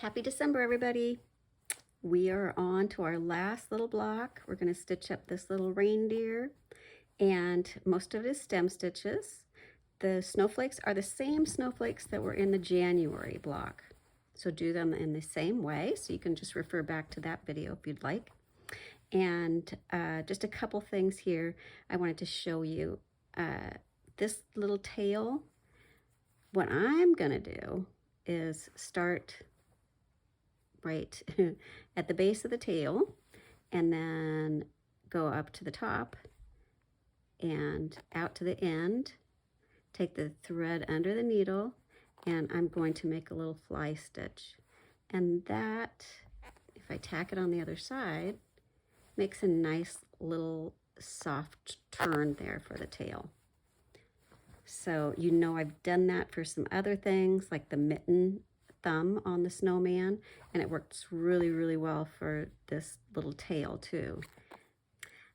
Happy December, everybody. We are on to our last little block. We're going to stitch up this little reindeer, and most of it is stem stitches. The snowflakes are the same snowflakes that were in the January block. So do them in the same way. So you can just refer back to that video if you'd like. And just a couple things here I wanted to show you. This little tail, what I'm going to do is start right at the base of the tail and then go up to the top and out to the end, take the thread under the needle, and I'm going to make a little fly stitch. And that, if I tack it on the other side, makes a nice little soft turn there for the tail. So you know I've done that for some other things like the mitten thumb on the snowman, and it works really, really well for this little tail too.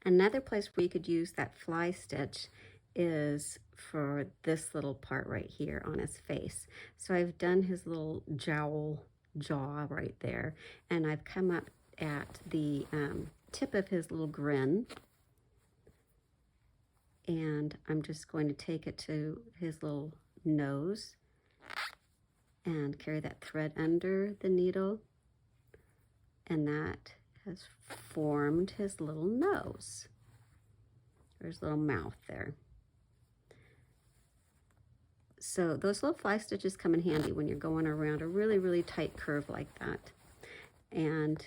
Another place where you could use that fly stitch is for this little part right here on his face. So I've done his little jaw right there, and I've come up at the tip of his little grin, and I'm just going to take it to his little nose and carry that thread under the needle, and that has formed his little nose, or his little mouth there. So those little fly stitches come in handy when you're going around a really, really tight curve like that. And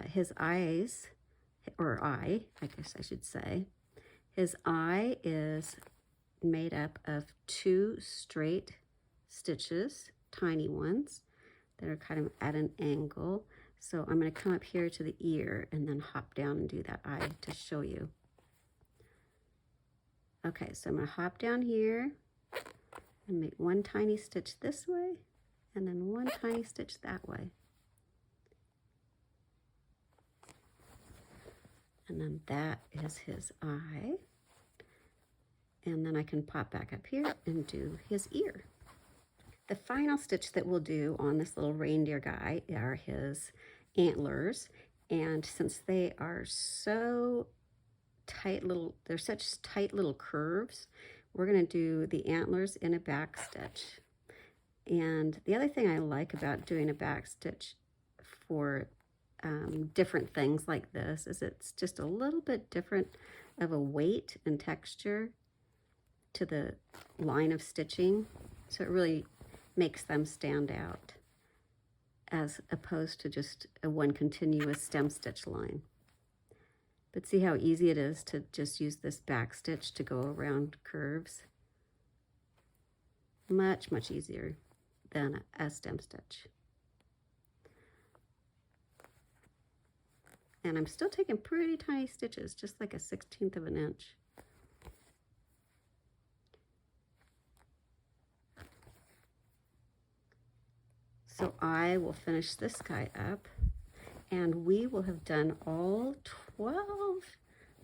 his eyes, or eye, I guess I should say, his eye is made up of 2 straight stitches, tiny ones that are kind of at an angle. So I'm going to come up here to the ear and then hop down and do that eye to show you. Okay, so I'm going to hop down here and make 1 tiny stitch this way and then 1 tiny stitch that way. And then that is his eye. And then I can pop back up here and do his ear. The final stitch that we'll do on this little reindeer guy are his antlers. And since they are so tight little, they're such tight little curves, we're going to do the antlers in a back stitch. And the other thing I like about doing a back stitch for different things like this is it's just a little bit different of a weight and texture to the line of stitching. So it really makes them stand out as opposed to just a one continuous stem stitch line. But see how easy it is to just use this back stitch to go around curves? Much, much easier than a stem stitch. And I'm still taking pretty tiny stitches, just like a 1/16 of an inch. So I will finish this guy up, and we will have done all 12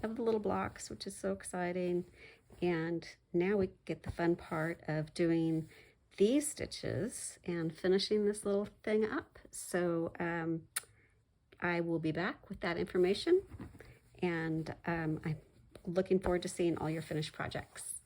of the little blocks, which is so exciting. And now we get the fun part of doing these stitches and finishing this little thing up. So I will be back with that information, and I'm looking forward to seeing all your finished projects.